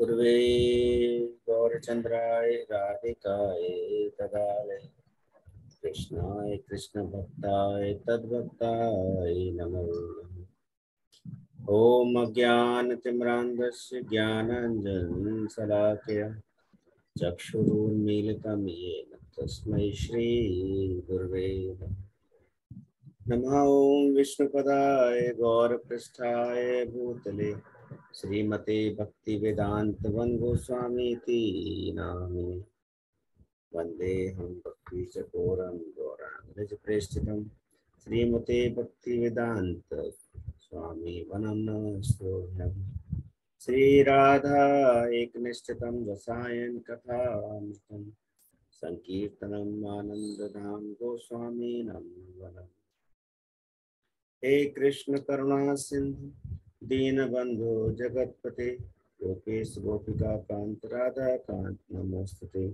पूर्वे गौरचन्द्राय राधिकाय तदालय कृष्णाय कृष्णभक्ताय तद्भक्ताय नमो नमः। ॐ अज्ञानतिम्रान्धस्य ज्ञानाञ्जनशलाकया चक्षुरुन्मीलितं येन तस्मै श्रीगुरवे नमः। नमः ॐ विष्णुपदाय गौरपृष्ठाय भूतले श्रीमते भक्तिवेदान्तवन् गोस्वामीति नामिने। वन्देऽहं भक्तिचकोरं गौराङ्गजप्रेष्ठितं श्रीमते भक्तिवेदान्त स्वामी वनं नमस्तोऽहम्। श्रीराधा एकनिष्ठितं रसायन कथामृतं संकीर्तनम् आनन्दधाम गोस्वामीनं वनम्। हे कृष्ण करुणा सिंधु दीनबंधु जगतपते गोपेश गोपिका कांत राधा कांत नमोस्तुते।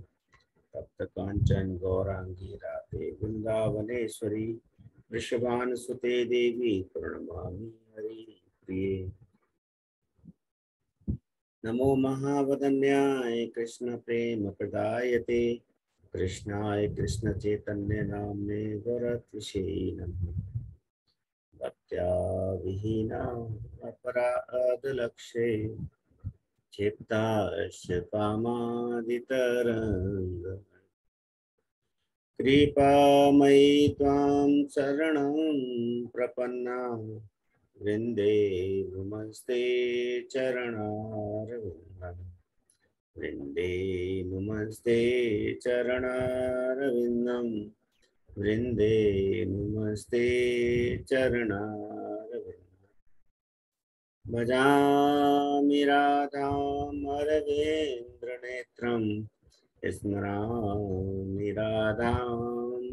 तप्त कांचन गौरांगी राधे वृंदावनेश्वरी वृषभानुसुते देवी प्रणमामि हरिप्रिये। नमो महावदन्याय कृष्ण प्रेम प्रदायते कृष्णाय कृष्ण चैतन्य नाम्ने गौरत्विषे नमः। भक्त्या विहीना अपराधलक्षे क्षिप्ताश्च कामादितरङ्ग कृपामयि त्वां शरणं प्रपन्ना वृन्दे नुमस्ते चरणारविन्दम्। वृन्दे नुमस्ते चरणारविन्दम्। वृन्दे नुमस्ते चरणारविन्दम्। भजामि राधाम् अरविन्द्रनेत्रम् स्मरामि राधां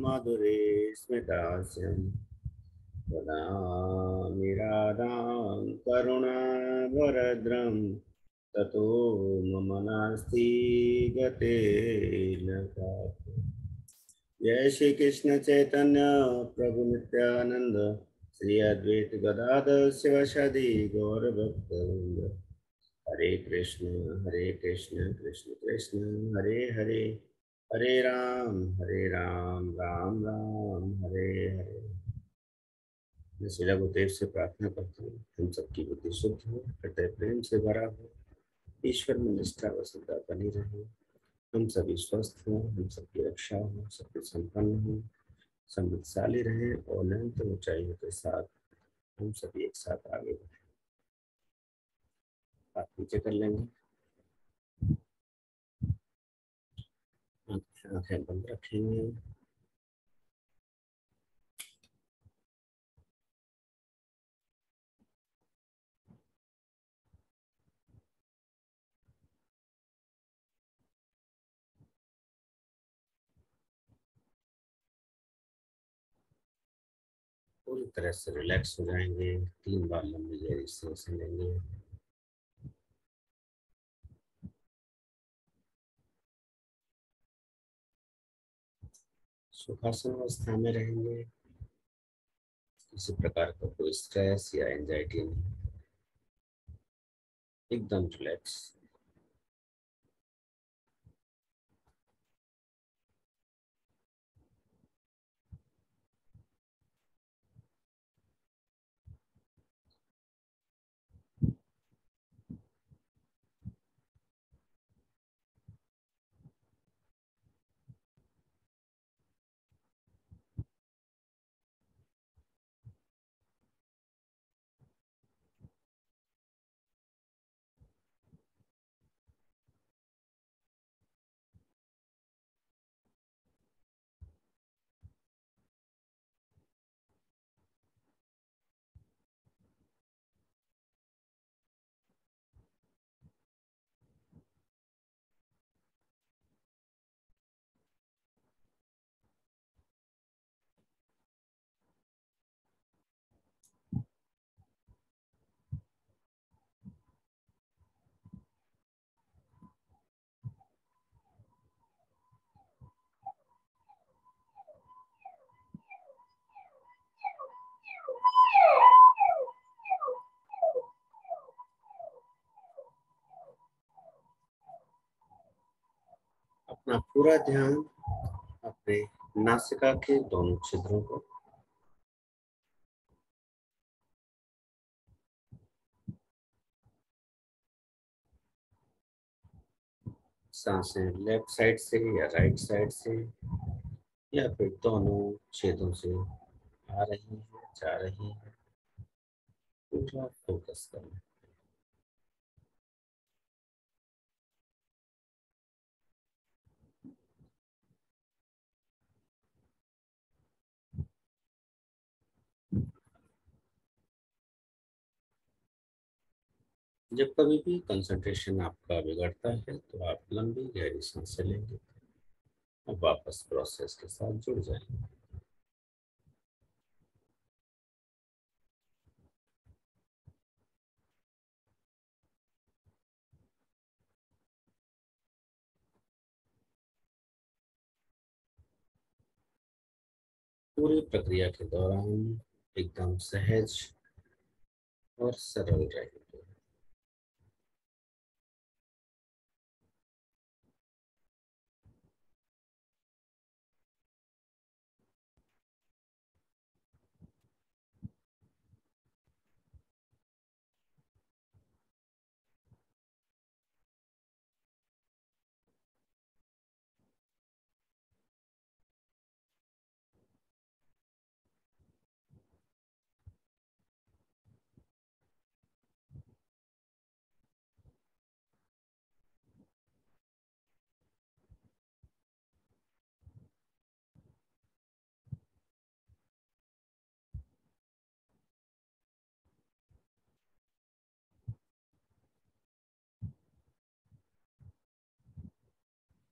मधुरे स्मितास्यम्। वदामि राधां करुणावरद्रं ततो मम नास्ति गतेर्न पापः। जय श्री कृष्ण चैतन्य प्रभु नित्यानंद श्री अद्वैत गदाधर शिवासादि गौर भक्तवृंद। हरे कृष्ण कृष्ण कृष्ण हरे हरे, हरे राम राम राम हरे हरे। मैं श्रीला गुरुदेव से प्रार्थना करता हूँ हम सबकी बुद्धि शुद्ध हो, हृदय प्रेम से भरा हो, ईश्वर में निष्ठा व श्रद्धा बनी रहे, हम सभी स्वस्थ हों, हम सबकी रक्षा हो, सबके संपन्न हो, समृद्धशाली रहे और अनंत ऊंचाइयों के साथ हम सभी एक साथ आगे बढ़े। आप नीचे कर लेंगे, आंखें बंद रखेंगे। पूरी तरह से रिलैक्स हो जाएंगे। 3 बार लंबी गहरी सांस लेंगे। सुखासन अवस्था में रहेंगे। किसी प्रकार का कोई स्ट्रेस या एंजाइटी नहीं, एकदम रिलैक्स। अपना पूरा ध्यान अपने नासिका के दोनों छिद्रों पर। सांसें लेफ्ट साइड से या राइट साइड से या फिर दोनों छेदों से आ रही है, जा रही है, पूरा फोकस करना। जब कभी भी कंसंट्रेशन आपका बिगड़ता है तो आप लंबी गहरी सांसें लेंगे और वापस प्रोसेस के साथ जुड़ जाएंगे। पूरी प्रक्रिया के दौरान एकदम सहज और सरल रहेंगे।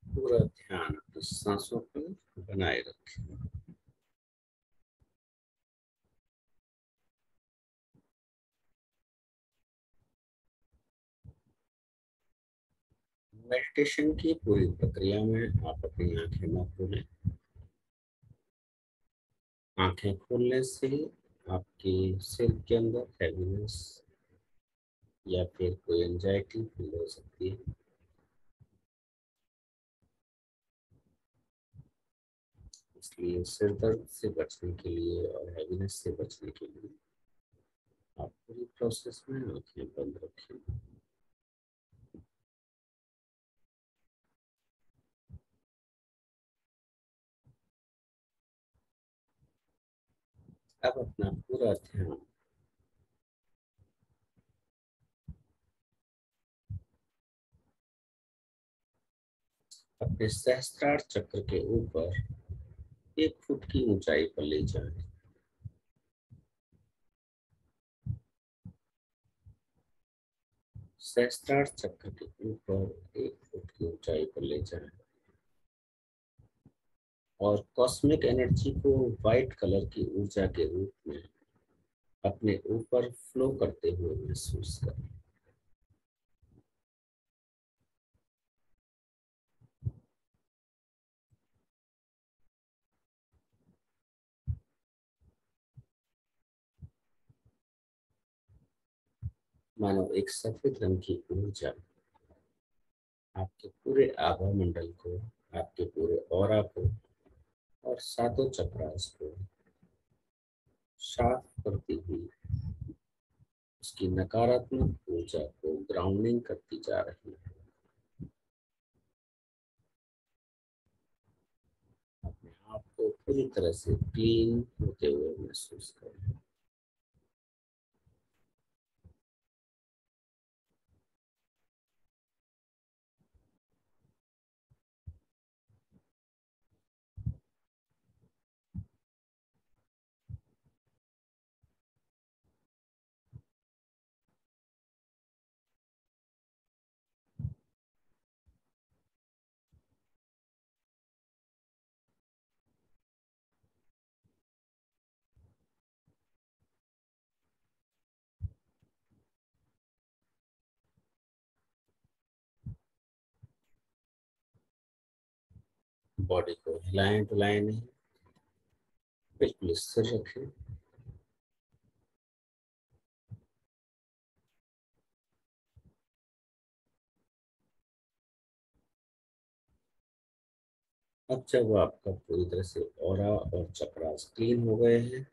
पूरा ध्यान अपनी सांसों पर बनाए रखें। मेडिटेशन की पूरी प्रक्रिया में आप अपनी आंखें न खोलें। आंखें खोलने से आपके सिर के अंदर हैवीनेस या फिर कोई एंजाइटी फील हो सकती है। इसलिए सिर दर्द से बचने के लिए और हैवीनेस से बचने के लिए आप पूरी प्रोसेस में आंखें बंद रखें। अब अपना पूरा ध्यान अपने सहस्त्रार चक्र के ऊपर 1 फुट की ऊंचाई पर ले जाएं। सहस्त्रार चक्र के ऊपर 1 फुट की ऊंचाई पर ले जाएं और कॉस्मिक एनर्जी को व्हाइट कलर की ऊर्जा के रूप में अपने ऊपर फ्लो करते हुए महसूस करें। मानो एक सफेद रंग की ऊर्जा आपके पूरे आभा मंडल को, आपके पूरे ऑरा को और सातों चक्रास को साफ करती हुई उसकी नकारात्मक ऊर्जा को ग्राउंडिंग करती जा रही है। अपने आप को पूरी तरह से क्लीन होते हुए महसूस करें। बॉडी को हिलाएं डुलाएं नहीं, बिल्कुल स्थिर रखें। अब जब आपका पूरी तरह से ऑरा और चक्रास क्लीन हो गए हैं,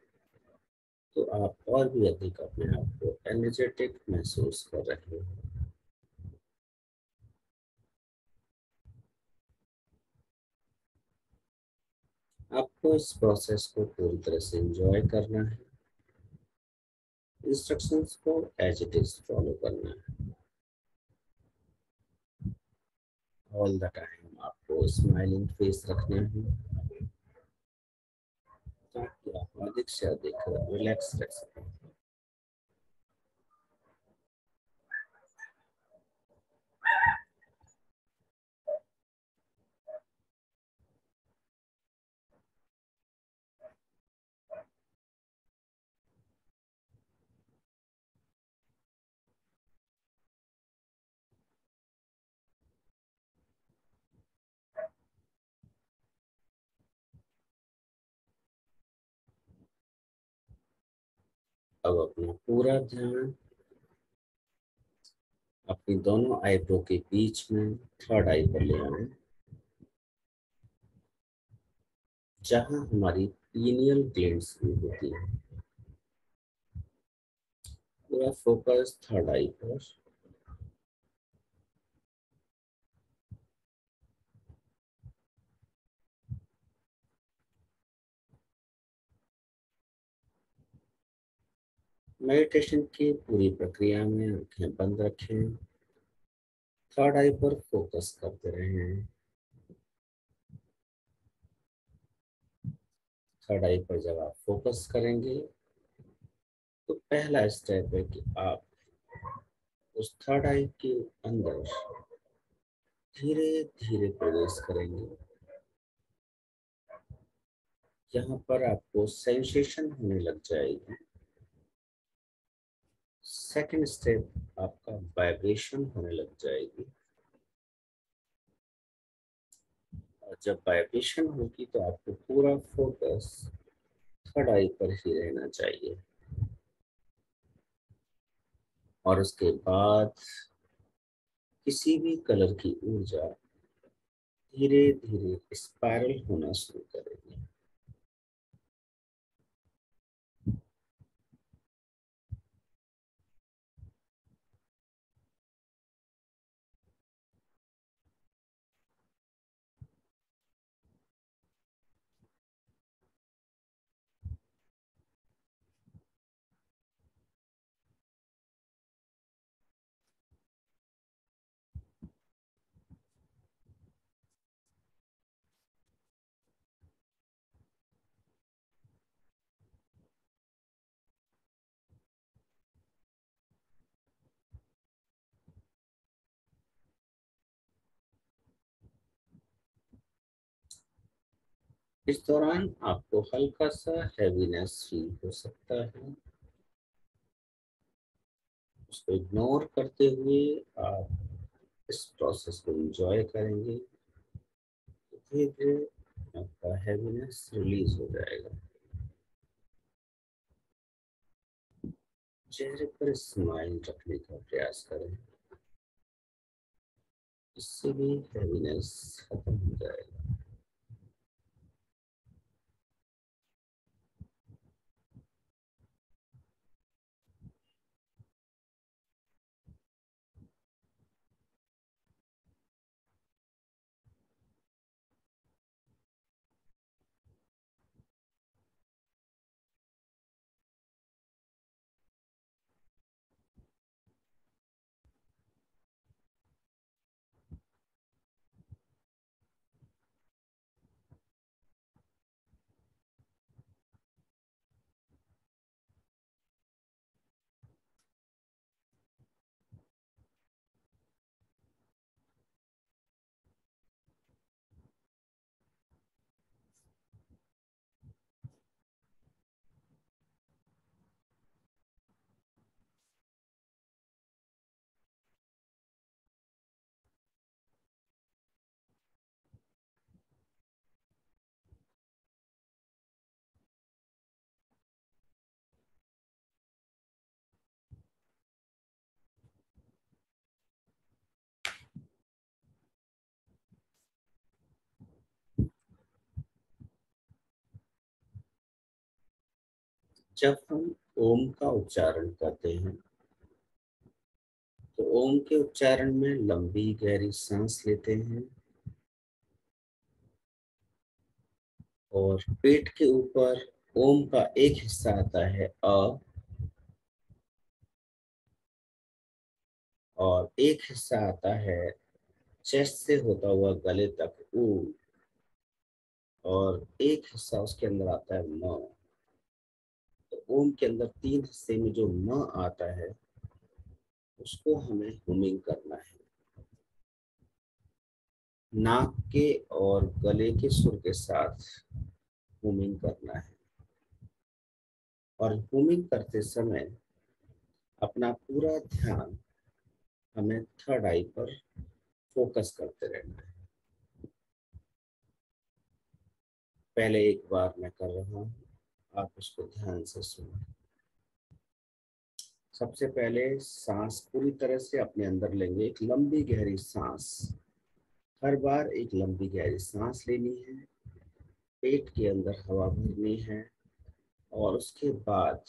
तो आप और भी अधिक अपने आप को एनर्जेटिक महसूस कर रहे हैं। आपको इस प्रोसेस को पूरी तरह से एंजॉय करना है। इंस्ट्रक्शंस को एज इट इज फॉलो करना है। ऑल द टाइम आपको स्माइलिंग फेस रखना है, ताकि आप अधिक से अधिक रिलैक्स रह सकें। अब अपना पूरा ध्यान अपनी दोनों आईब्रो के बीच में थर्ड आई पर ले आना, जहां हमारी पीनियल ग्लैंड शुरू होती है। पूरा फोकस थर्ड आई पर। मेडिटेशन की पूरी प्रक्रिया में आंखें बंद रखें, थर्ड आई पर फोकस करते रहें। थर्ड आई पर जब आप फोकस करेंगे, तो पहला स्टेप है कि आप उस थर्ड आई के अंदर धीरे धीरे प्रवेश करेंगे। यहाँ पर आपको सेंसेशन होने लग जाएगी। सेकंड स्टेप आपका वाइब्रेशन होने लग जाएगी। और जब वाइब्रेशन होगी तो आपको पूरा फोकस थर्ड आई पर ही रहना चाहिए। और उसके बाद किसी भी कलर की ऊर्जा धीरे धीरे स्पाइरल होना शुरू करेगी। इस दौरान आपको हल्का सा हैवीनेस फील हो सकता है। उसको इग्नोर करते हुए आप इस प्रोसेस को एंजॉय करेंगे। धीरे धीरे आपका हैवीनेस रिलीज हो जाएगा। चेहरे पर स्माइल रखने का प्रयास करें, इससे भी हैवीनेस खत्म हो जाएगा। जब हम ओम का उच्चारण करते हैं तो ओम के उच्चारण में लंबी गहरी सांस लेते हैं और पेट के ऊपर ओम का एक हिस्सा आता है और एक हिस्सा आता है चेस्ट से होता हुआ गले तक ऊ, और एक हिस्सा उसके अंदर आता है म। तो ओम के अंदर तीन हिस्से में जो म आता है उसको हमें हुमिंग करना है। नाक के और गले के सुर के साथ हुमिंग करना है और हुमिंग करते समय अपना पूरा ध्यान हमें थर्ड आई पर फोकस करते रहना है। पहले एक बार मैं कर रहा हूँ, आप उसको ध्यान से सुनो। सबसे पहले सांस पूरी तरह से अपने अंदर लेंगे, एक लंबी गहरी सांस। हर बार एक लंबी गहरी सांस लेनी है, पेट के अंदर हवा भरनी है और उसके बाद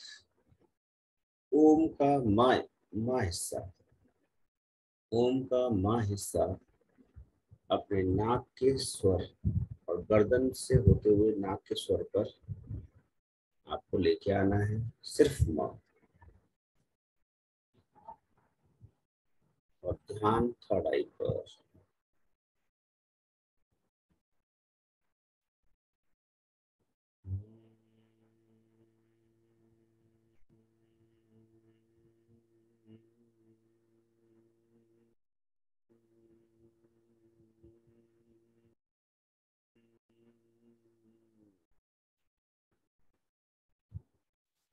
ओम का मा हिस्सा, ओम का मा हिस्सा अपने नाक के स्वर और गर्दन से होते हुए नाक के स्वर पर आपको लेके आना है, सिर्फ मा। और ध्यान थर्ड आई पर।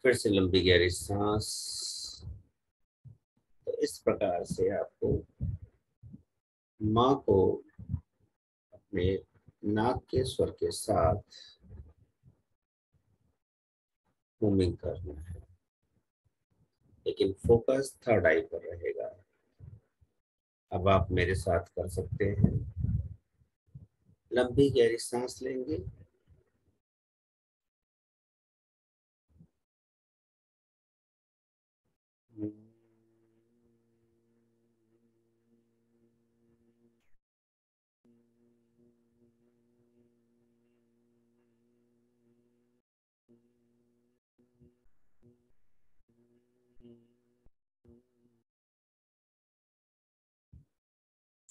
फिर से लंबी गहरी सांस। तो इस प्रकार से आपको माँ को अपने नाक के स्वर के साथ मूविंग करना है, लेकिन फोकस थर्ड आई पर रहेगा। अब आप मेरे साथ कर सकते हैं। लंबी गहरी सांस लेंगे,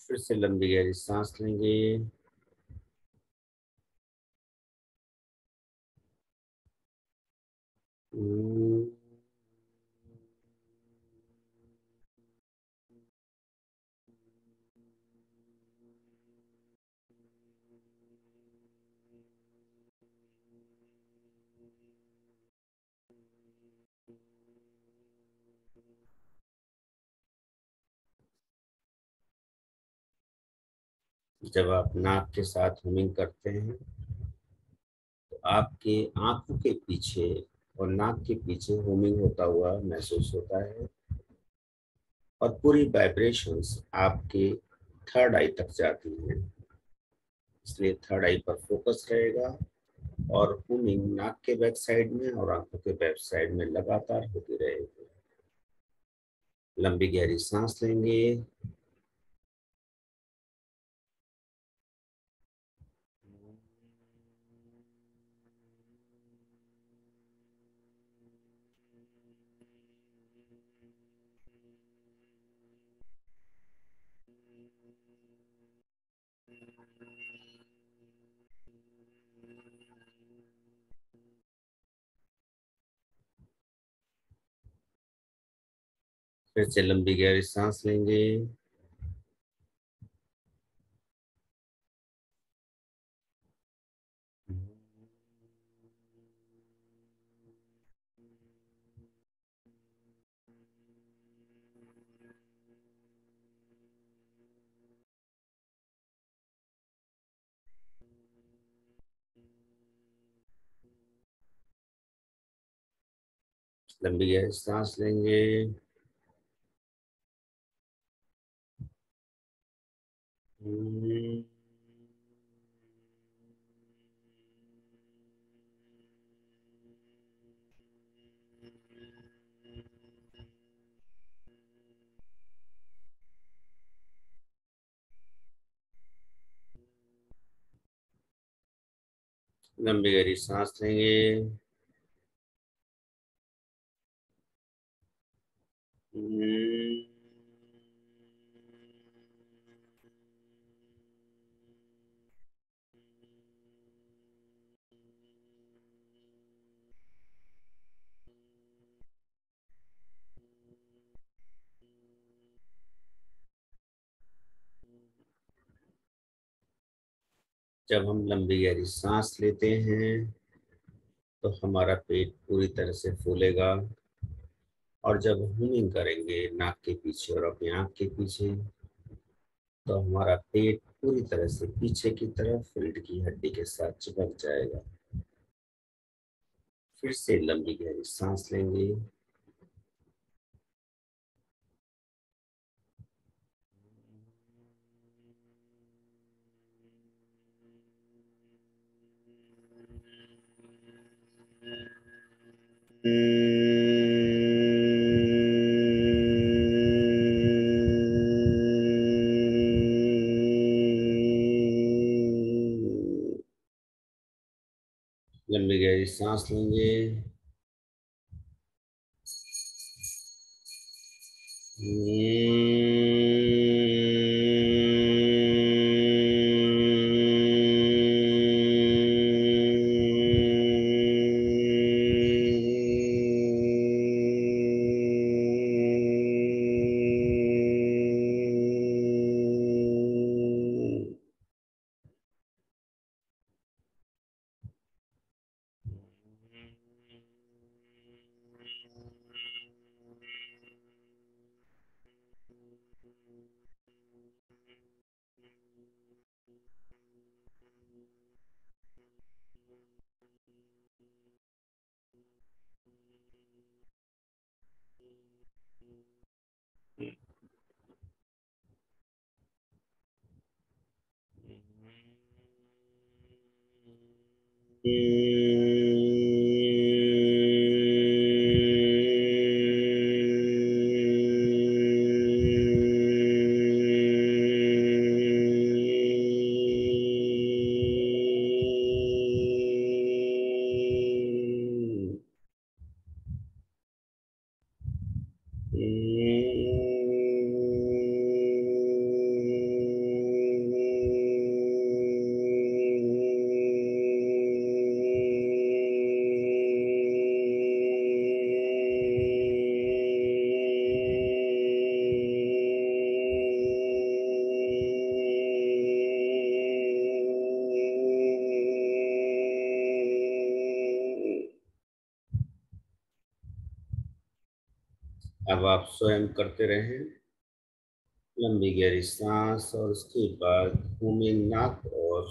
फिर से लंबी गहरी सांस लेंगे, जब आप नाक के साथ हुमिंग करते हैं तो आपके आंखों के पीछे और नाक के पीछे हुमिंग होता हुआ महसूस होता है और पूरी वाइब्रेशंस आपके थर्ड आई तक जाती हैं। इसलिए थर्ड आई पर फोकस रहेगा और हुमिंग नाक के बैक साइड में और आंखों के बैक साइड में लगातार होती रहेगी। लंबी गहरी सांस लेंगे, फिर से लंबी गहरी सांस लेंगे, लंबी गहरी सांस लेंगे, लंबी गहरी सांस लेंगे। जब हम लंबी गहरी सांस लेते हैं तो हमारा पेट पूरी तरह से फूलेगा, और जब हुमिंग करेंगे नाक के पीछे और अपनी आंख के पीछे, तो हमारा पेट पूरी तरह से पीछे की तरफ रीढ़ की हड्डी के साथ चिपक जाएगा। फिर से लंबी गहरी सांस लेंगे। लंबी गहरी सांस लेंगे। अब आप स्वयं करते रहें लंबी गहरी सांस, और उसके बाद घूमिंग नाक और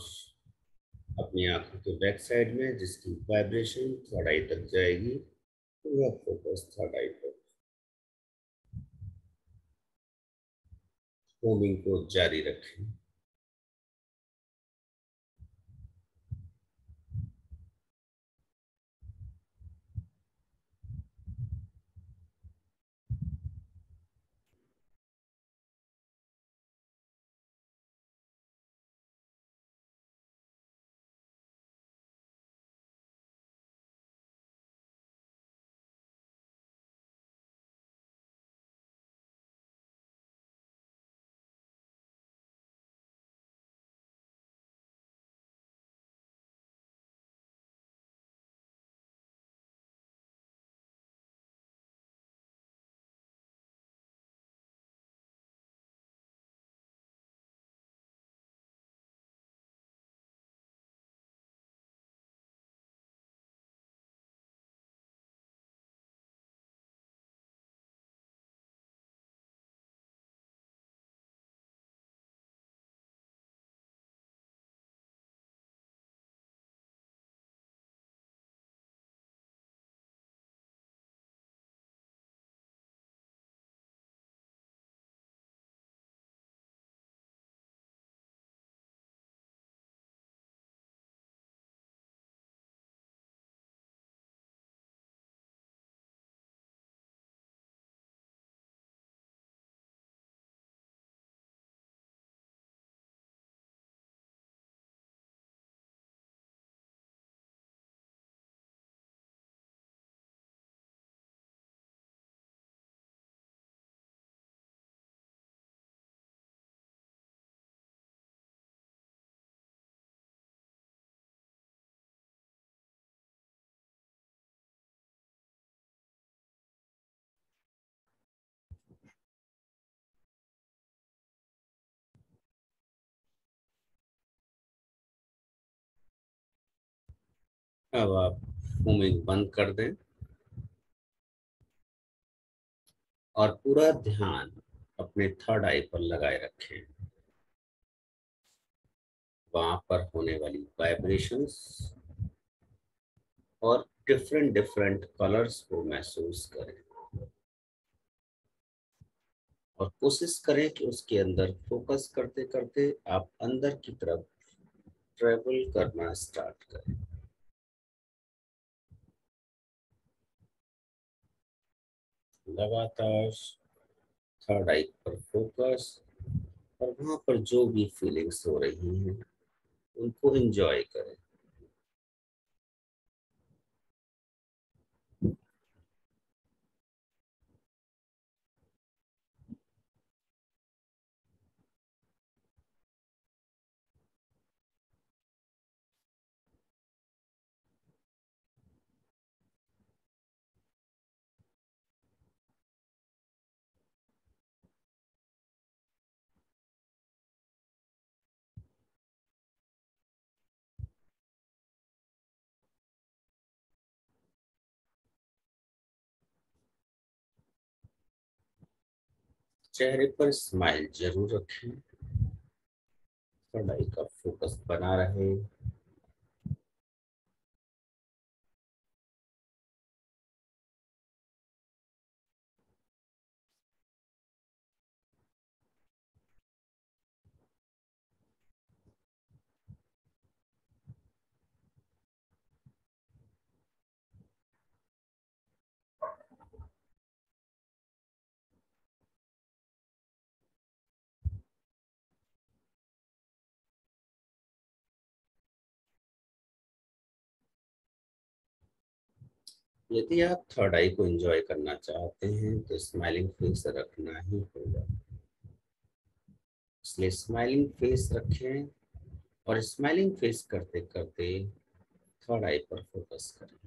अपनी आंखों के बैक साइड में, जिसकी वाइब्रेशन थर्ड आई तक जाएगी। पूरा फोकस थर्ड आई पर। घूमिंग को जारी रखें। अब आप मूविंग बंद कर दें और पूरा ध्यान अपने थर्ड आई पर लगाए रखें। वहां पर होने वाली वाइब्रेशंस और डिफरेंट डिफरेंट कलर्स को महसूस करें और कोशिश करें कि उसके अंदर फोकस करते करते आप अंदर की तरफ ट्रेवल करना स्टार्ट करें। लगातार थर्ड आई पर फोकस और वहां पर जो भी फीलिंग्स हो रही हैं उनको एंजॉय करें। चेहरे पर स्माइल जरूर रखें, पढ़ाई का फोकस बना रहे। यदि आप थर्ड आई को एंजॉय करना चाहते हैं तो स्माइलिंग फेस रखना ही होगा, इसलिए स्माइलिंग फेस रखें और स्माइलिंग फेस करते करते थर्ड आई पर फोकस करें।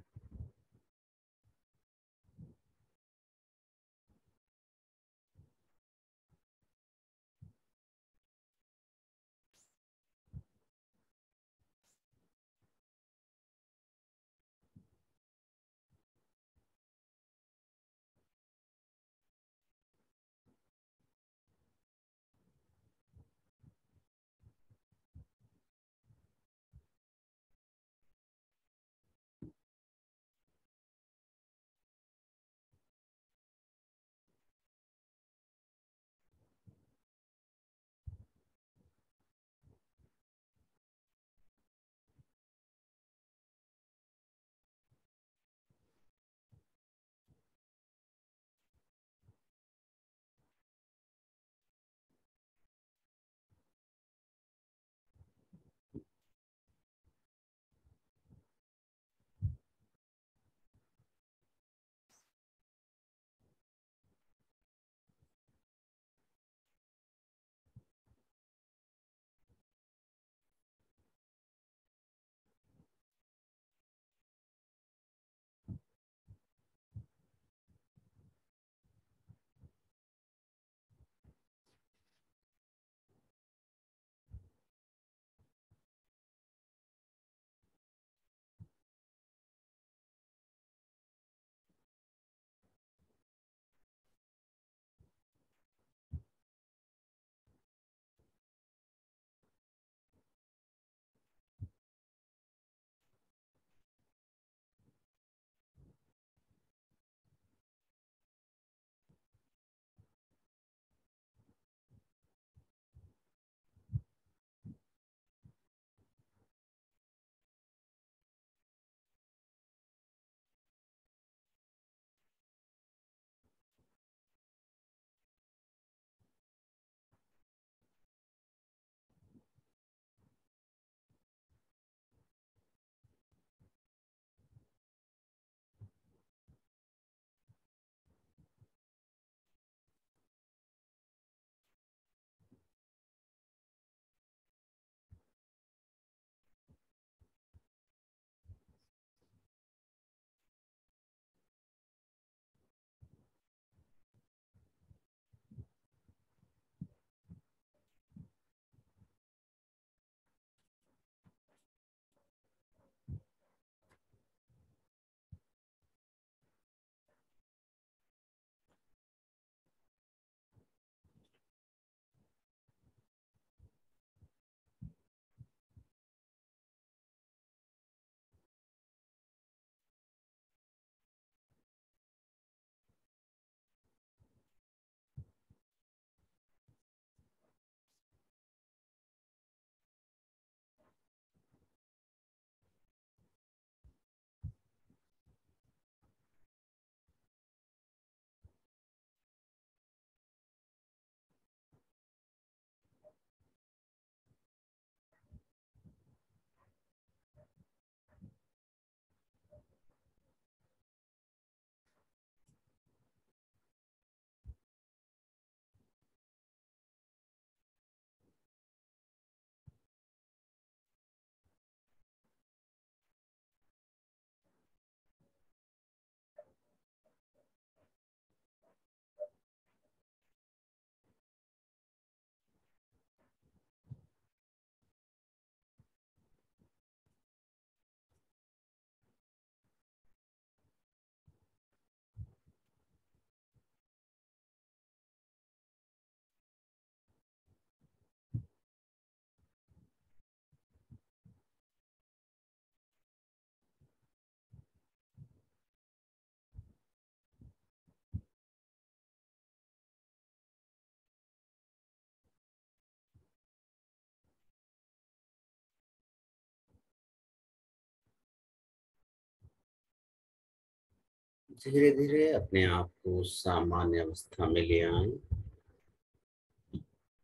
धीरे धीरे अपने आप को सामान्य अवस्था में ले आए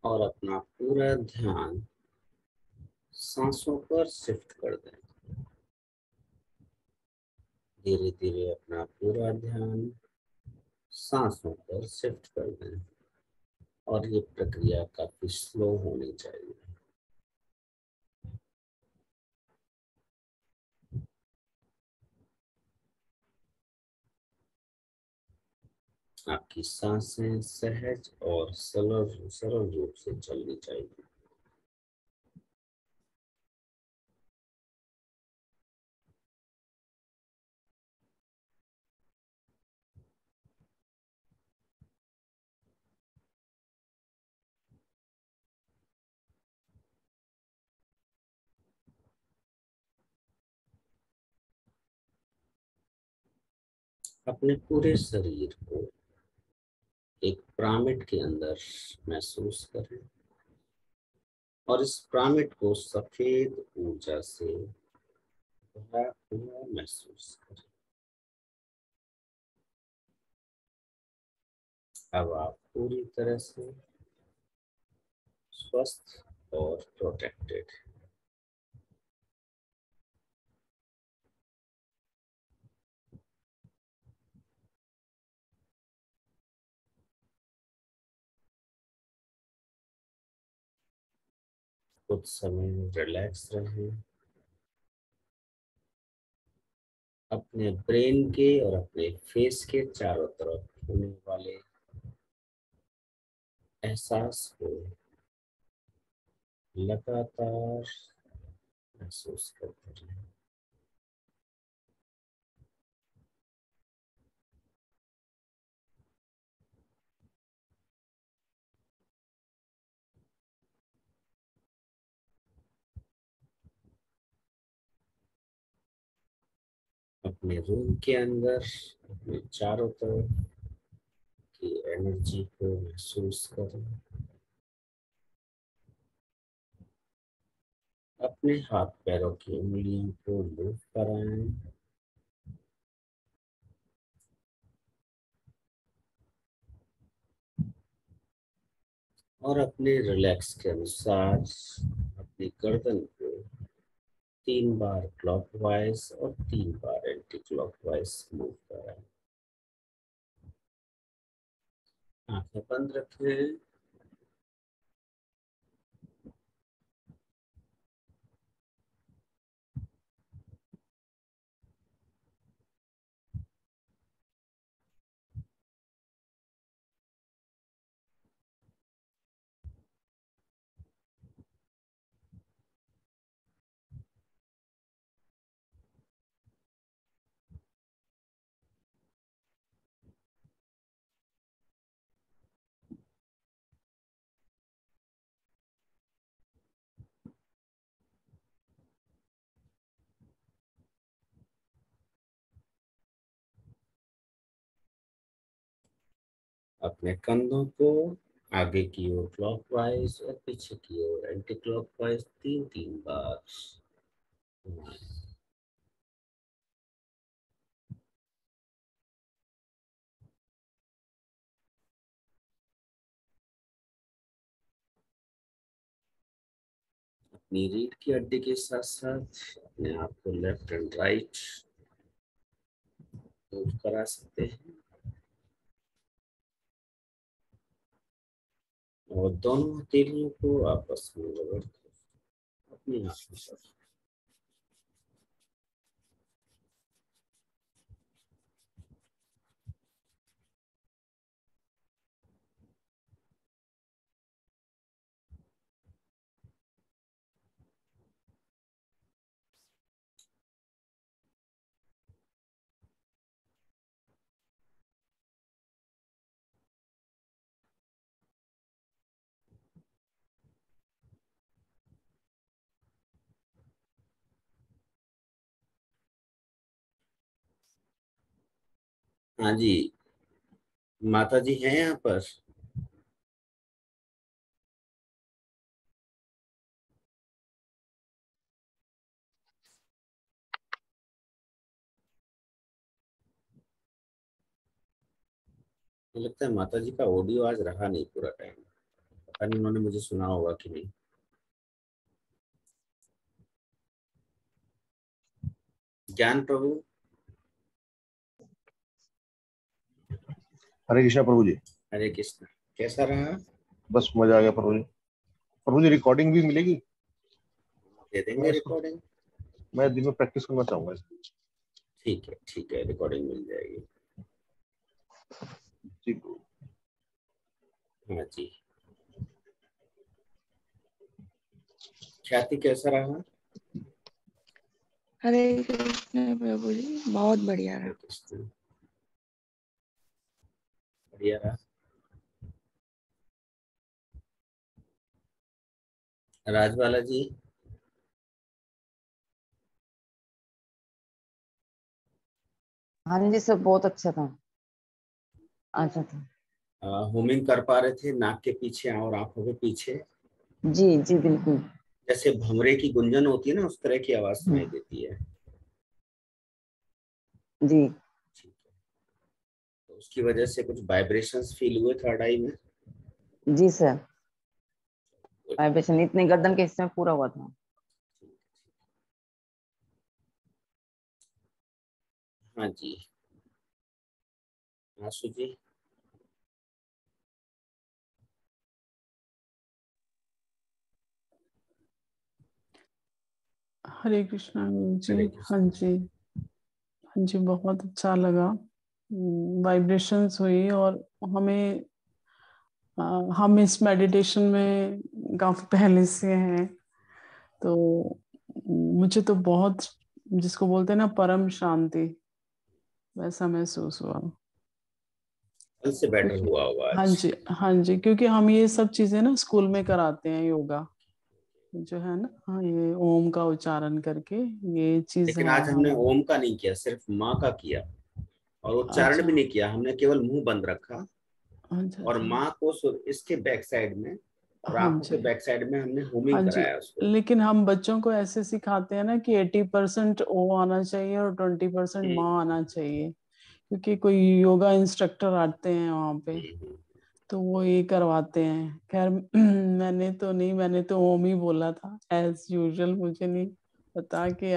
और अपना पूरा ध्यान सांसों पर शिफ्ट कर दें। धीरे धीरे अपना पूरा ध्यान सांसों पर शिफ्ट कर दें और ये प्रक्रिया काफी स्लो होनी चाहिए। आपकी सांसें सहज और सरल सरल रूप से चलनी चाहिए। अपने पूरे शरीर को एक पिरामिड के अंदर महसूस करें और इस पिरामिड को सफेद ऊर्जा से भरा हुआ महसूस करें। अब आप पूरी तरह से स्वस्थ और प्रोटेक्टेड। कुछ समय रिलैक्स रहें। अपने ब्रेन के और अपने फेस के चारों तरफ होने वाले एहसास को लगातार महसूस करते रहें। अपने रूम के अंदर अपने चारों तरफ की एनर्जी को महसूस करें। अपने हाथ पैरों की उंगलियों को मूव कराएं और अपने रिलैक्स के अनुसार अपनी गर्दन को 3 बार क्लॉकवाइज और 3 बार एंटी क्लॉकवाइज मूव कराएं। आंखें बंद रखें। अपने कंधों को आगे की ओर क्लॉकवाइज और पीछे की ओर एंटी क्लॉकवाइज 3 3 बार घुमाएं। अपनी रीढ़ की हड्डी के साथ साथ अपने आप को लेफ्ट एंड राइट मूव करा सकते हैं और दोनों हथेलियों को आपस में रगड़ कर अपनी आंखों पर। हाँ जी, माता जी हैं यहाँ पर। मुझे लगता है माता जी का ऑडियो आज रहा नहीं पूरा टाइम, पता नहीं उन्होंने मुझे सुना होगा कि नहीं। ज्ञान प्रभु। हरे कृष्णा प्रभु जी। हरे कृष्ण। कैसा रहा? बस मजा आ गया प्रभु जी। प्रभु जी रिकॉर्डिंग भी मिलेगी? दे देंगे मैं इसको रिकॉर्डिंग। मैं दिन में प्रैक्टिस करना चाहूंगा इसकी। ठीक है, रिकॉर्डिंग मिल जाएगी। जी प्रभु। हाँ जी। ख्याति कैसा रहा? हरे कृष्ण प्रभु जी, बहुत बढ़िया हरे रहा। कृष्ण। बढ़िया रहा। राजबाला जी। हाँ जी सर, बहुत अच्छा था। अच्छा था। होमिंग कर पा रहे थे नाक के पीछे और आंखों के पीछे? जी जी बिल्कुल। जैसे भंवरे की गुंजन होती है ना, उस तरह की आवाज सुनाई देती है। जी ठीक है। तो उसकी वजह से कुछ वाइब्रेशंस फील हुए थर्ड आई में? जी सर, वाइब्रेशन इतने गर्दन के हिस्से में पूरा हुआ था। हाँ जी। आशु जी। हरे कृष्णा जी। हरे हाँ कृष्ण। जी, हाँ जी, बहुत अच्छा लगा। वाइब्रेशंस हुई और हमें हम इस मेडिटेशन में काफी पहले से हैं, तो मुझे तो बहुत, जिसको बोलते हैं ना, परम शांति, वैसा महसूस हुआ। कल से बेटर क्योंकि हुआ होगा हाँ आज। जी, हाँ जी, क्योंकि हम ये सब चीजें ना स्कूल में कराते हैं, योगा जो है ना, हाँ, ये ओम का उच्चारण करके ये चीज लेकिन है आज हमने हमारे। ओम का नहीं किया, सिर्फ माँ का किया, और उच्चारण अच्छा भी नहीं किया, हमने केवल मुंह बंद रखा अच्छा और अच्छा। माँ को इसके बैक साइड में और हाँ आंखों के जी, बैक साइड में हमने हाँ होमिंग जी, कराया उसको। लेकिन हम बच्चों को ऐसे सिखाते हैं ना कि 80% ओ आना चाहिए और 20% माँ आना चाहिए, क्योंकि कोई योगा इंस्ट्रक्टर आते हैं वहाँ पे, हम्म। तो वो ये करवाते हैं। खैर मैंने तो नहीं, मैंने तो ओम ही बोला था एज यूजुअल, मुझे नहीं पता कि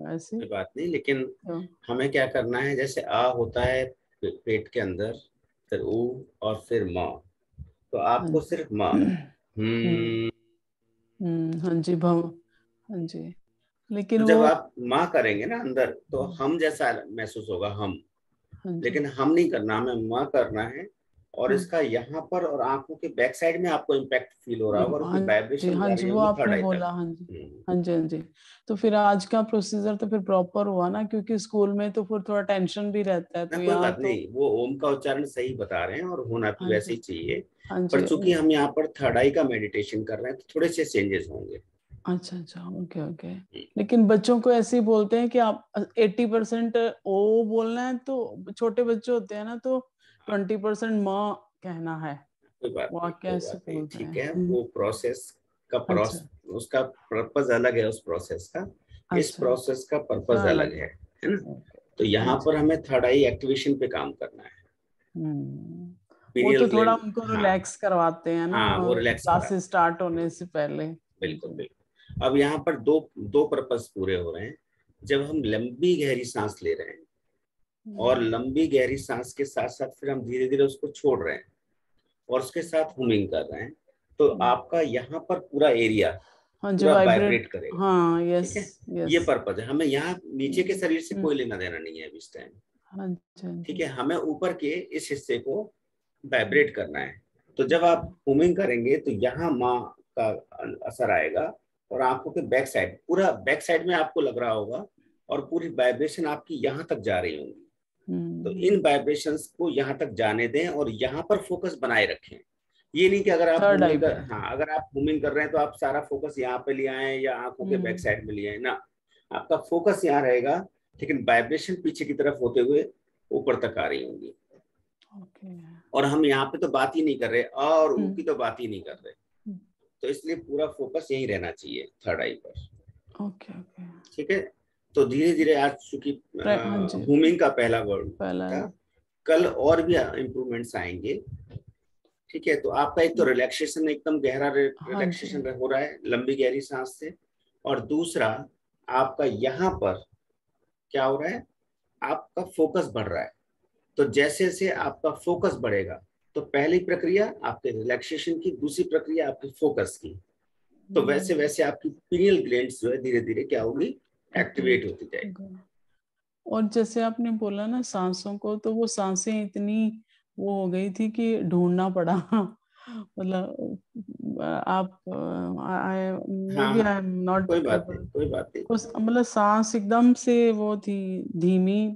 ऐसे कोई बात नहीं, लेकिन तो। हमें क्या करना है, जैसे आ होता है पेट के अंदर, फिर ऊ, और फिर माँ, तो हाँ आपको जी। सिर्फ माँ। हम्म। हाँ जी हाँ जी, लेकिन तो जब वो आप माँ करेंगे ना अंदर, तो हम जैसा महसूस होगा, हम। हाँ जी लेकिन हम नहीं करना, हमें माँ करना है। और हाँ इसका यहाँ पर और आंखों के बैक साइड में आपको इम्पैक्ट फील हो रहा होगा, और हाँ उसकी जी, वाइब्रेशन हाँ जा जी, रही वो होगी थर्ड आपने आई तक। बोला। हाँ जी, हाँ जी, हाँ जी, तो फिर आज का प्रोसीजर तो फिर प्रॉपर हुआ ना, क्योंकि स्कूल में तो फिर थोड़ा टेंशन भी रहता है, ना तो कोई यहाँ बात तो। नहीं, वो ओम का उच्चारण सही बता रहे हैं और होना भी हाँ वैसे जी ही चाहिए। हाँ पर जी चूंकि हम यहाँ पर थर्ड आई का मेडिटेशन कर रहे हैं, तो थोड़े से चेंजेस होंगे। अच्छा अच्छा, ओके ओके। लेकिन बच्चों को ऐसे ही बोलते हैं कि आप 80% ओ बोलना है, तो छोटे बच्चे होते हैं ना, तो 20% माँ कहना है, कोई बात वो नहीं, आके कोई ऐसे बात नहीं, बोलते ठीक हैं। है। वो प्रोसेस का अच्छा उसका पर्पज अलग है, उस प्रोसेस का। इस अच्छा, प्रोसेस का पर्पज तो अलग अलग है ना। ओके। तो यहाँ अच्छा पर हमें थर्ड आई एक्टिवेशन पे काम करना है। वो पीनियल तो थोड़ा ग्लैंड। उनको हाँ रिलैक्स करवाते हैं ना, हाँ, वो रिलैक्स क्लासेस कराते हैं। स्टार्ट होने से पहले। बिल्कुल जी बिल्कुल। अब यहाँ पर दो दो पर्पस पूरे हो रहे हैं। जब हम लंबी गहरी सांस ले रहे हैं, और लंबी गहरी सांस के साथ साथ फिर हम धीरे धीरे उसको छोड़ रहे हैं, और उसके साथ हुमिंग कर रहे हैं, तो आपका यहाँ पर पूरा एरिया हाँ जी, पूरा वाइब्रेट वाइब्रेट। करेगा। हाँ, यस ठीक है। ये यस। पर्पज है, हमें यहाँ नीचे के शरीर से कोई लेना देना नहीं है अभी इस टाइम। हाँ जी हाँ ठीक जी। है, हमें ऊपर के इस हिस्से को वाइब्रेट करना है। तो जब आप हुमिंग करेंगे, तो यहाँ माँ का असर आएगा, और आंखों के बैक साइड, पूरा बैक साइड में आपको लग रहा होगा, और पूरी वाइब्रेशन आपकी यहाँ तक जा रही होंगी। तो इन वाइब्रेशंस को यहाँ तक जाने दें, और यहाँ पर फोकस बनाए रखें। ये नहीं कि अगर आप थर्ड आई हुमिंग पे। कर, हाँ, अगर आप हुमिंग कर रहे हैं तो आप सारा फोकस यहाँ पे ले आए या आंखों के बैक साइड में ले आए ना। आपका फोकस यहाँ रहेगा, लेकिन वाइब्रेशन पीछे की तरफ होते हुए ऊपर तक आ रही होंगी। ओके। और हम यहाँ पे तो बात ही नहीं कर रहे, और ऊ की तो बात ही नहीं कर रहे। तो इसलिए पूरा फोकस यही रहना चाहिए थर्ड आई पर। Okay okay. ठीक है। तो धीरे धीरे आज चूंकि हाँ जी, हुमिंग का पहला वर्ड पहला था, कल और भी इम्प्रूवमेंट्स आएंगे। ठीक है, तो आपका एक तो रिलैक्सेशन, एकदम गहरा हाँ जी। रिलैक्सेशन हो रहा है लंबी गहरी सांस से, और दूसरा आपका यहाँ पर क्या हो रहा है, आपका फोकस बढ़ रहा है। तो जैसे जैसे आपका फोकस बढ़ेगा, तो पहली प्रक्रिया आपके रिलैक्सेशन की, दूसरी प्रक्रिया आपके फोकस की, तो वैसे वैसे आपकी पीनियल ग्लैंड्स जो है धीरे धीरे क्या होगी, एक्टिवेट होती जाएगी। और जैसे आपने बोला ना सांसों को, तो वो सांसें इतनी वो हो गई थी कि ढूंढना पड़ा मतलब आप maybe I am not कोई बात एबल, नहीं, कोई बात नहीं। मतलब सांस एकदम से वो थी धीमी,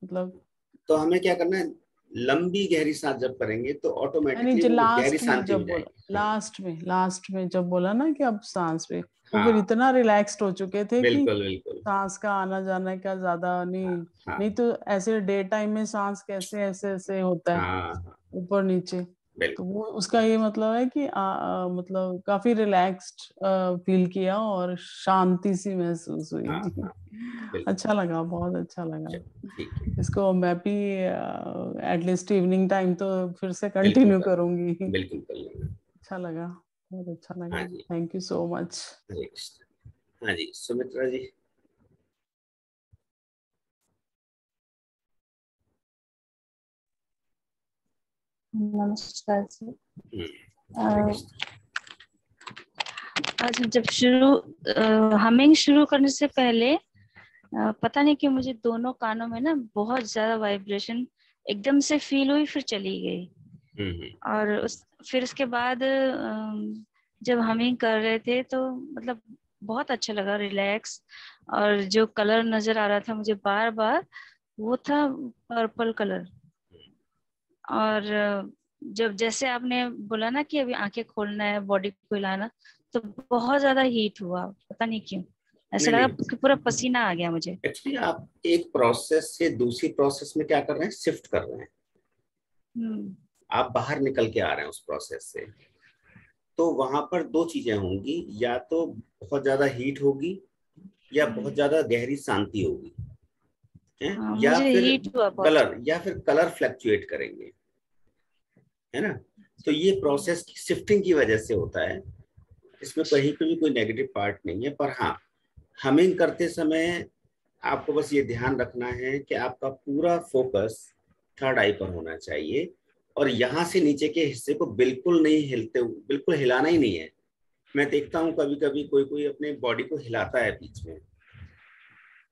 मतलब तो हमें क्या करना है, लंबी गहरी सांस जब करेंगे तो यानी ऑटोमेटिकली जो वो गहरी लास्ट में शांति हो जब बोला, जाएगी। हाँ लास्ट में जब बोला ना कि अब सांस पे, वो फिर हाँ, इतना रिलैक्स्ड हो चुके थे कि बिल्कुल बिल्कुल। सांस का आना जाना का ज्यादा हाँ नहीं। हाँ नहीं तो ऐसे डे टाइम में सांस कैसे ऐसे ऐसे होता है हाँ, ऊपर नीचे, तो बिल्कुल। वो उसका ये मतलब है कि मतलब काफी रिलैक्स्ड फील किया और शांति सी महसूस हुई। हाँ हाँ, बिल्कुल। अच्छा लगा, बहुत अच्छा लगा। चलो ठीक है, इसको मैं भी एटलीस्ट इवनिंग टाइम तो फिर से बिल्कुल कंटिन्यू कर, करूंगी। बिल्कुल कर लेंगे। अच्छा लगा, बहुत अच्छा हाँ लगा, जी, थैंक यू सो मच। हरे कृष्ण। हाँ जी, सुमित्रा जी। नमस्कार जी। हरे कृष्ण। आज जब हमिंग शुरू करने से पहले पता नहीं कि मुझे दोनों कानों में ना बहुत ज्यादा वाइब्रेशन एकदम से फील हुई, फिर चली गई। और फिर उसके बाद जब हमिंग कर रहे थे तो मतलब बहुत अच्छा लगा, रिलैक्स। और जो कलर नजर आ रहा था मुझे बार बार, वो था पर्पल कलर। और जब जैसे आपने बोला ना कि अभी आंखें खोलना है, बॉडी को हिलाना, तो बहुत ज्यादा हीट हुआ, पता नहीं क्यों, ऐसा नहीं लगा नहीं, कि पूरा पसीना आ गया मुझे। एक्चुअली आप एक प्रोसेस से दूसरी प्रोसेस में क्या कर रहे हैं, शिफ्ट कर रहे हैं। हम्म। आप बाहर निकल के आ रहे हैं उस प्रोसेस से। तो वहां पर दो चीजें होंगी, या तो बहुत ज्यादा हीट होगी, या बहुत ज्यादा गहरी शांति होगी, है? हाँ, या मुझे फिर हीट हुआ बहुत। कलर, या फिर कलर फ्लक्चुएट करेंगे, है ना। तो ये प्रोसेस की शिफ्टिंग की वजह से होता है। इसमें कहीं पे भी कोई नेगेटिव पार्ट नहीं है, पर हाँ, हमिंग करते समय आपको बस ये ध्यान रखना है कि आपका पूरा फोकस थर्ड आई पर होना चाहिए, और यहाँ से नीचे के हिस्से को बिल्कुल नहीं हिलते, बिल्कुल हिलाना ही नहीं है। मैं देखता हूँ कभी कभी कोई कोई अपने बॉडी को हिलाता है बीच में।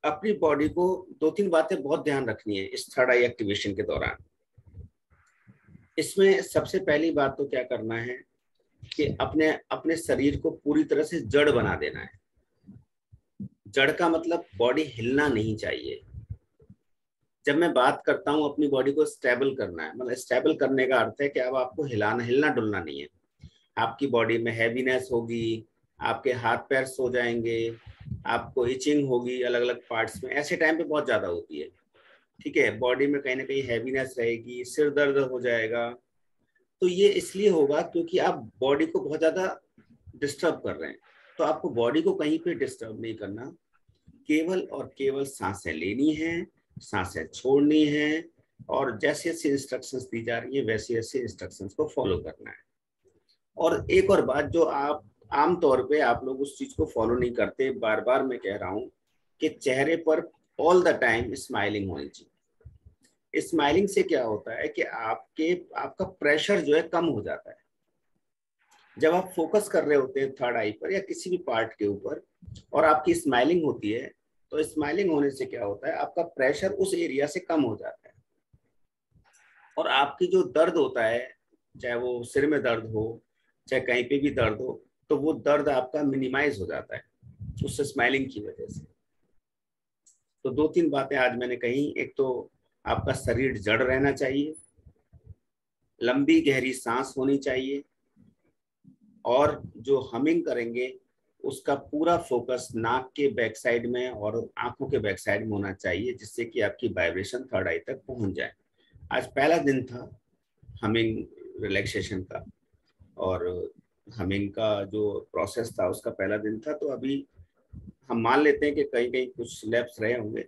अपनी बॉडी को दो तीन बातें बहुत ध्यान रखनी है इस थर्ड आई एक्टिवेशन के दौरान। इसमें सबसे पहली बात तो क्या करना है कि अपने अपने शरीर को पूरी तरह से जड़ बना देना है। जड़ का मतलब बॉडी हिलना नहीं चाहिए। जब मैं बात करता हूँ अपनी बॉडी को स्टेबल करना है, मतलब स्टेबल करने का अर्थ है कि अब आपको हिलाना, हिलना डुलना नहीं है। आपकी बॉडी में हैवीनेस होगी, आपके हाथ पैर सो जाएंगे, आपको इचिंग होगी अलग अलग पार्ट्स में, ऐसे टाइम पे बहुत ज्यादा होती है। ठीक है, बॉडी में कहीं ना कहीं हैवीनेस रहेगी, सिर दर्द हो जाएगा। तो ये इसलिए होगा क्योंकि आप बॉडी को बहुत ज्यादा डिस्टर्ब कर रहे हैं। तो आपको बॉडी को कहीं पे डिस्टर्ब नहीं करना, केवल और केवल सांसें लेनी है, सांसें छोड़नी है, और जैसे जैसे इंस्ट्रक्शंस दी जा रही है वैसे वैसे इंस्ट्रक्शंस को फॉलो करना है। और एक और बात जो आप आमतौर पे आप लोग उस चीज को फॉलो नहीं करते, बार बार मैं कह रहा हूँ कि चेहरे पर ऑल द टाइम स्माइलिंग होनी चाहिए। स्माइलिंग से क्या होता है कि आपका प्रेशर जो है कम हो जाता है। जब आप फोकस कर रहे होते हैं थर्ड आई पर या किसी भी पार्ट के ऊपर, और आपकी स्माइलिंग होती है, तो स्माइलिंग होने से क्या होता है, आपका प्रेशर उस एरिया से कम हो जाता है। और आपकी जो दर्द होता है, चाहे वो सिर में दर्द हो, चाहे कहीं पे भी दर्द हो, तो वो दर्द आपका मिनिमाइज हो जाता है उस स्माइलिंग की वजह से। तो दो तीन बातें आज मैंने कही। एक तो आपका शरीर जड़ रहना चाहिए, लंबी गहरी सांस होनी चाहिए, और जो हमिंग करेंगे उसका पूरा फोकस नाक के बैक साइड में और आंखों के बैक साइड में होना चाहिए, जिससे कि आपकी वाइब्रेशन थर्ड आई तक पहुंच जाए। आज पहला दिन था हमिंग रिलैक्सेशन का, और हमिंग का जो प्रोसेस था उसका पहला दिन था। तो अभी हम मान लेते हैं कि कहीं कहीं कुछ लैप्स रहे होंगे।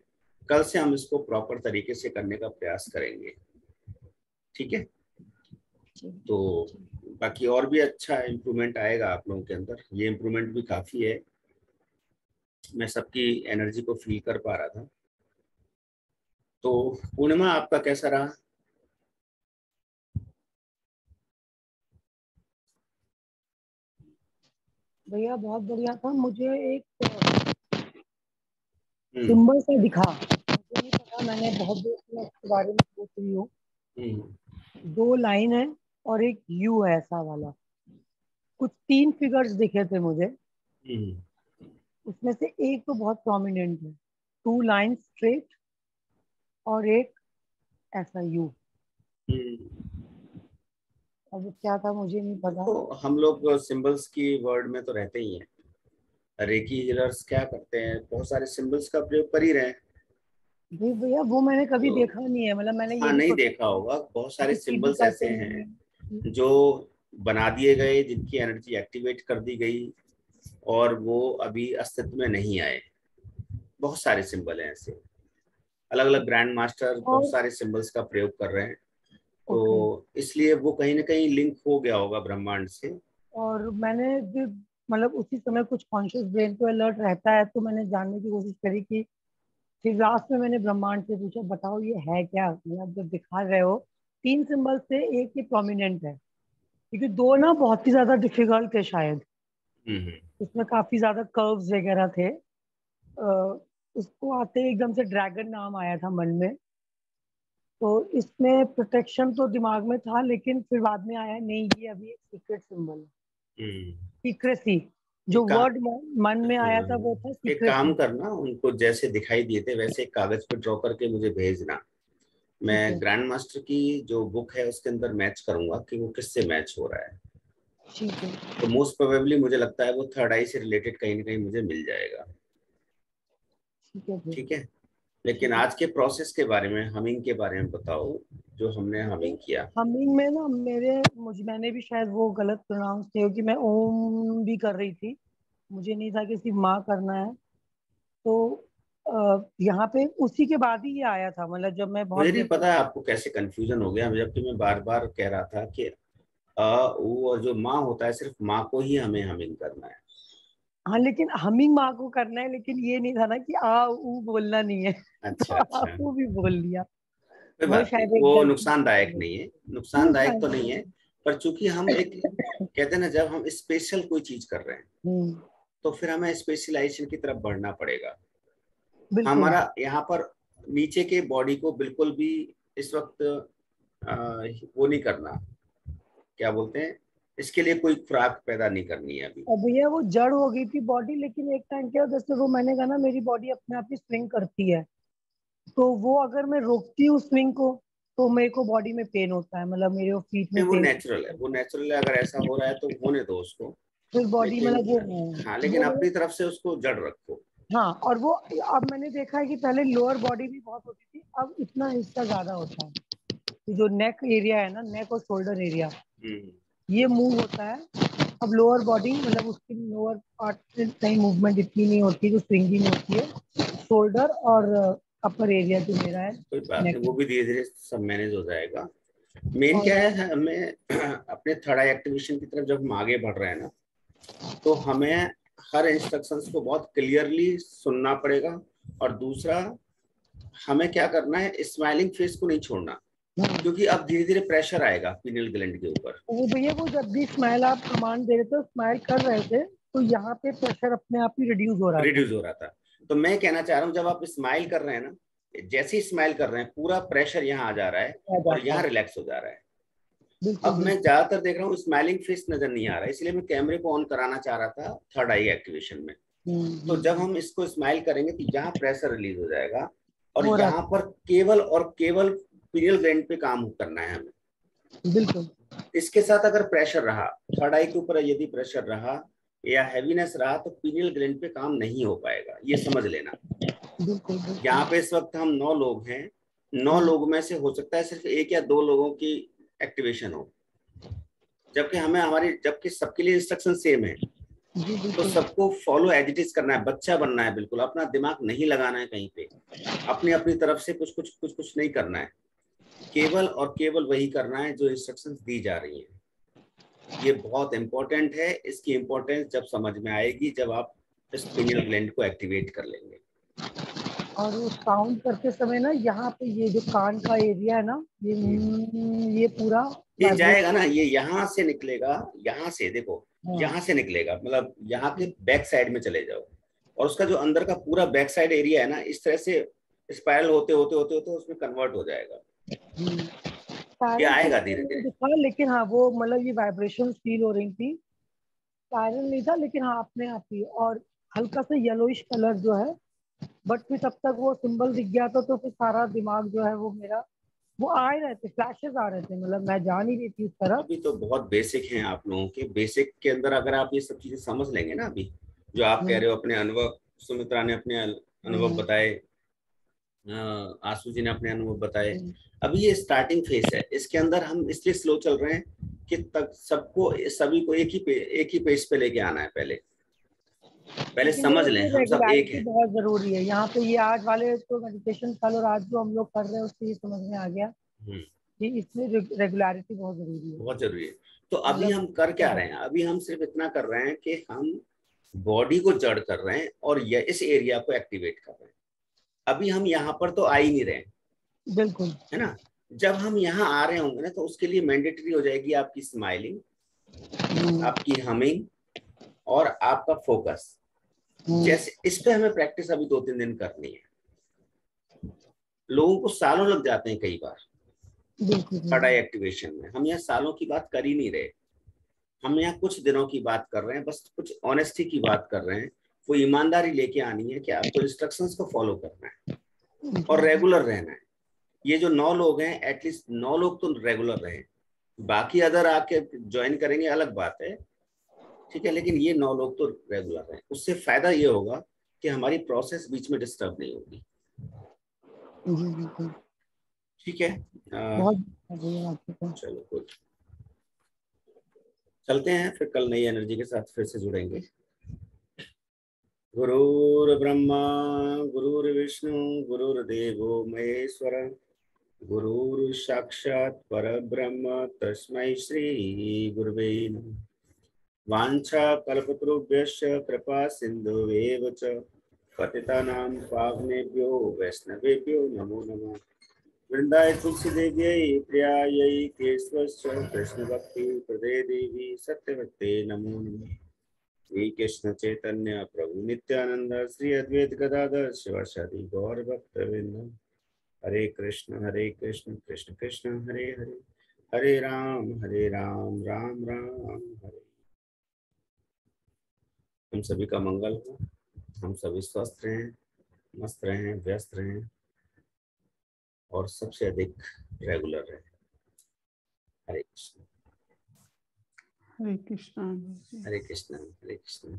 कल से हम इसको प्रॉपर तरीके से करने का प्रयास करेंगे। ठीक है, तो बाकी और भी अच्छा इम्प्रूवमेंट आएगा आप लोगों के अंदर। ये इम्प्रूवमेंट भी काफी है, मैं सबकी एनर्जी को फील कर पा रहा था। तो पूर्णिमा आपका कैसा रहा? भैया बहुत बढ़िया था। मुझे एक सिंबल सा दिखा, मुझे नहीं पता, मैंने बहुत देर से इसके बारे में सोच रही हूँ। 2 लाइन है और एक यू है ऐसा वाला, कुछ 3 फिगर्स दिखे थे मुझे। उसमें से एक तो बहुत प्रोमिनेंट है, 2 लाइन स्ट्रेट और एक ऐसा यू। अब क्या था मुझे नहीं पता। तो हम लोग सिंबल्स की वर्ड में तो रहते ही हैं। रेकी हीलर्स क्या करते हैं, बहुत सारे सिंबल्स का प्रयोग कर ही रहे हैं। भैया वो मैंने कभी तो, देखा नहीं है, मतलब मैंने हाँ, ये नहीं देखा होगा। बहुत सारे सिंबल्स ऐसे हैं हैं जो बना दिए गए, जिनकी एनर्जी एक्टिवेट कर दी गई और वो अभी अस्तित्व में नहीं आए। बहुत सारे सिंबल हैं ऐसे, अलग अलग ग्रैंड मास्टर बहुत सारे सिंबल्स का प्रयोग कर रहे हैं। तो इसलिए वो कहीं ना कहीं लिंक हो गया होगा ब्रह्मांड से। और मैंने भी मतलब उसी समय कुछ कॉन्शियस ब्रेन तो अलर्ट रहता है, तो मैंने जानने की कोशिश करी कि फिर लास्ट में मैंने ब्रह्मांड से पूछा, बताओ ये है क्या, मतलब जब दिखा रहे हो 3 सिंबल से एक ही प्रोमिनेंट है, क्योंकि 2 ना बहुत ही ज्यादा डिफिकल्ट थे शायद। इसमें काफी ज्यादा कर्व्स वगैरह थे। उसको आते ही एकदम से ड्रैगन नाम आया था मन में, तो इसमें प्रोटेक्शन तो दिमाग में था, लेकिन फिर बाद में आया नहीं ये अभी एक सीक्रेट सिंबल है, सीक्रेसी। जो वर्ड मन में आया था वो था सीक्रेसी। एक काम करना, उनको जैसे दिखाई दिए थे वैसे एक कागज पे ड्रॉ करके मुझे भेजना। मैं ग्रैंड मास्टर की जो बुक है उसके अंदर मैच करूंगा कि वो किससे मैच हो रहा है। ठीक है। तो मोस्ट प्रोबेबली मुझे लगता है वो थर्ड आई से रिलेटेड कहीं ना कहीं मुझे मिल जाएगा। ठीक है, लेकिन आज के प्रोसेस के बारे में, हमिंग के बारे में बताओ, जो हमने हमिंग किया। हमिंग में ना मैंने भी शायद वो गलत प्रोनाउंस किया, क्योंकि मैं ओम भी कर रही थी, मुझे नहीं था कि सिर्फ माँ करना है। तो यहाँ पे उसी के बाद ही ये आया था, मतलब जब मैं बहुत मुझे नहीं पता आपको कैसे कंफ्यूजन हो गया, जबकि मैं बार बार कह रहा था कि वो और जो माँ होता है सिर्फ माँ को ही हमें हमिंग करना है। हाँ, लेकिन हमिंग माँ को करना है, लेकिन ये नहीं था ना कि आ ऊ बोलना नहीं है। अच्छा तो अच्छा, वो भी बोल लिया। कोई वो बात नहीं, शायद एक वो गलती नुकसानदायक नहीं है, नुकसानदायक तो नहीं है। पर चूंकि हम एक कहते हैं ना, जब हम स्पेशल कोई चीज कर रहे हैं तो फिर हमें स्पेशलाइजेशन की तरफ बढ़ना पड़ेगा। हमारा यहाँ पर नीचे के बॉडी को बिल्कुल भी इस वक्त वो नहीं करना, क्या बोलते हैं, इसके लिए कोई खुराक पैदा नहीं करनी है अभी। अब भैया वो जड़ हो गई थी बॉडी, लेकिन एक टाइम क्या, जैसे वो मैंने कहा ना मेरी बॉडी अपने आप ही स्विंग करती है, तो वो अगर मैं रोकती हूँ स्विंग को तो मेरे को बॉडी में पेन होता है, मतलब मेरे फीट में वो पेन। नेचुरल है, वो नेचुरल है। अगर ऐसा हो रहा है तो होने दो उसको, फिर बॉडी लेकिन मतलब हाँ, लेकिन अपनी तरफ से उसको जड़ रखो। हाँ, और वो अब मैंने देखा है कि पहले लोअर बॉडी भी बहुत होती थी, अब इतना हिस्सा ज्यादा होता है। जो नेक एरिया है ना, नेक और शोल्डर एरिया, ये मूव होता है। अब लोअर बॉडी मतलब उसकी लोअर पार्ट से कहीं मूवमेंट इतनी नहीं होती, जो स्विंगिंग होती है। शोल्डर और अपर एरिया जो मेरा है, कोई बात नहीं, वो भी धीरे धीरे सब मैनेज हो जाएगा। मेन क्या है, हमें अपने थर्ड आई एक्टिवेशन की तरफ जब हम आगे बढ़ रहे हैं ना, तो हमें हर इंस्ट्रक्शंस को बहुत क्लियरली सुनना पड़ेगा। और दूसरा, हमें क्या करना है, स्माइलिंग फेस को नहीं छोड़ना, क्योंकि अब धीरे धीरे प्रेशर आएगा पीनियल ग्लैंड के ऊपर। वो भैया वो जब भी स्माइल आप कमांड दे रहे थे, स्माइल कर रहे थे, तो यहाँ पे प्रेशर अपने आप ही रिड्यूस हो रहा था। तो मैं कहना चाह रहा हूँ, जब आप स्माइल कर रहे हैं ना, जैसे ही स्माइल कर रहे हैं पूरा प्रेशर यहाँ आ जा रहा है और यहाँ रिलैक्स हो जा रहा है। अब मैं ज्यादातर देख रहा हूँ स्माइलिंग फेस नजर नहीं आ रहा है, इसलिए मैं कैमरे को ऑन कराना चाह रहा था थर्ड आई एक्टिवेशन में। तो जब हम इसको स्माइल करेंगे तो यहाँ प्रेशर रिलीज हो जाएगा और यहाँ पर केवल और केवल पीनियल ग्लैंड पे काम करना है हमें। बिल्कुल। इसके साथ अगर प्रेशर रहा, थर्ड आई के ऊपर यदि प्रेशर रहा या हैवीनेस रहा, तो पीनियल ग्लैंड पे काम नहीं हो पाएगा, ये समझ लेना। यहाँ पे इस वक्त हम 9 लोग हैं, 9 लोग में से हो सकता है सिर्फ 1 या 2 लोगों की एक्टिवेशन हो, जबकि सबके लिए इंस्ट्रक्शन सेम है। तो सबको फॉलो एज इट इज करना है, बच्चा बनना है बिल्कुल, अपना दिमाग नहीं लगाना है कहीं पे, अपनी अपनी तरफ से कुछ नहीं करना है। केवल और केवल वही करना है जो इंस्ट्रक्शंस दी जा रही हैं। ये बहुत इंपॉर्टेंट है। इसकी इंपॉर्टेंस जब समझ में आएगी जब आप इस पिनियल ग्लैंड को एक्टिवेट कर लेंगे। और वो साउंड करते समय ना यहाँ पे ये जो कान का एरिया है ना, ये पूरा ये जाएगा ना, ये यहाँ से निकलेगा, यहाँ से देखो, यहाँ से निकलेगा, मतलब यहाँ के बैक साइड में चले जाओ और उसका जो अंदर का पूरा बैक साइड एरिया है ना, इस तरह से स्पाइरल होते होते होते होते उसमें कन्वर्ट हो जाएगा। ये आएगा धीरे धीरे। लेकिन हाँ वो मतलब ये वाइब्रेशन फील हो रही थी, स्पाइरल नहीं था लेकिन हाँ अपने आप ही, और हल्का सा येलोइश कलर जो है, बट फिर तब तक वो सिंबल दिख गया था तो फिर सारा दिमाग जो है वो मेरा वो आ ही रहे थे, फ्लैशेस आ रहे थे, मतलब मैं जा नहीं रही थी उस तरफ। अभी तो बहुत बेसिक हैं आप लोगों के, बेसिक के अंदर अगर आप ये सब चीजें समझ लेंगे ना, अभी जो आप कह रहे हो अपने अनुभव, सुमित्रा ने अपने अनुभव बताए, आशु जी ने अपने अनुभव बताए, अभी ये स्टार्टिंग फेज है। इसके अंदर हम इसलिए स्लो चल रहे हैं कि तक सबको सभी को एक ही पेज पे लेके आना है। पहले समझ लें हम सब एक हैं। बहुत जरूरी है यहाँ पे, ये आज वाले तो मेडिटेशन कल और आज जो हम लोग कर रहे हैं उससे ये समझ में आ गया कि इसमें रेगुलरिटी बहुत जरूरी है, बहुत जरूरी है। तो अभी हम कर क्या रहे हैं, अभी हम सिर्फ इतना कर रहे हैं कि हम बॉडी को जड़ कर रहे हैं और ये इस एरिया को एक्टिवेट कर रहे हैं। अभी हम यहाँ पर तो आ ही नहीं रहे, बिल्कुल है ना। जब हम यहाँ आ रहे होंगे ना तो उसके लिए मैंडेटरी हो जाएगी आपकी स्माइलिंग, आपकी हमिंग और आपका फोकस। जैसे इस पे हमें प्रैक्टिस अभी 2-3 दिन करनी है। लोगों को सालों लग जाते हैं कई बार पढ़ाई एक्टिवेशन में। हम यहाँ सालों की बात कर ही नहीं रहे, हम यहाँ कुछ दिनों की बात कर रहे हैं, बस कुछ ऑनेस्टी की बात कर रहे हैं। वो ईमानदारी लेके आनी है कि आपको इंस्ट्रक्शंस को फॉलो करना है और रेगुलर रहना है। ये जो 9 लोग हैं, एटलीस्ट 9 लोग तो रेगुलर रहे, बाकी अदर आके ज्वाइन करेंगे अलग बात है, ठीक है, लेकिन ये 9 लोग तो रेगुलर हैं। उससे फायदा ये होगा कि हमारी प्रोसेस बीच में डिस्टर्ब नहीं होगी। ठीक है, चलो कुछ चलते हैं, फिर कल नई एनर्जी के साथ फिर से जुड़ेंगे। गुरुर् ब्रह्मा गुरुर्विष्णु गुरुर्देवो महेश्वर, गुरुर् साक्षात् परब्रह्म तस्मै श्री गुरुवे नमः। वाञ्छा कल्पतरुभ्यश्च कृपा सिन्धुवेव च पतितानां पावनेभ्यो वैष्णवेभ्यो नमो नमः। वृन्दाय तुलसीदेव्यै प्रियायै केशवश्च कृष्णभक्ति प्रदे देवी सत्यवते नमो नमः। श्री कृष्ण चैतन्य प्रभु नित्यानंद श्री अद्वैत गदाधर शिवासादि गौर भक्तवृंद। हरे कृष्ण कृष्ण कृष्ण हरे हरे, हरे राम राम राम हरे। हम सभी का मंगल हो, हम सभी स्वस्थ रहें, मस्त रहें, व्यस्त रहें और सबसे अधिक रेगुलर रहें। हरे कृष्ण हरे कृष्ण हरे कृष्ण हरे कृष्ण।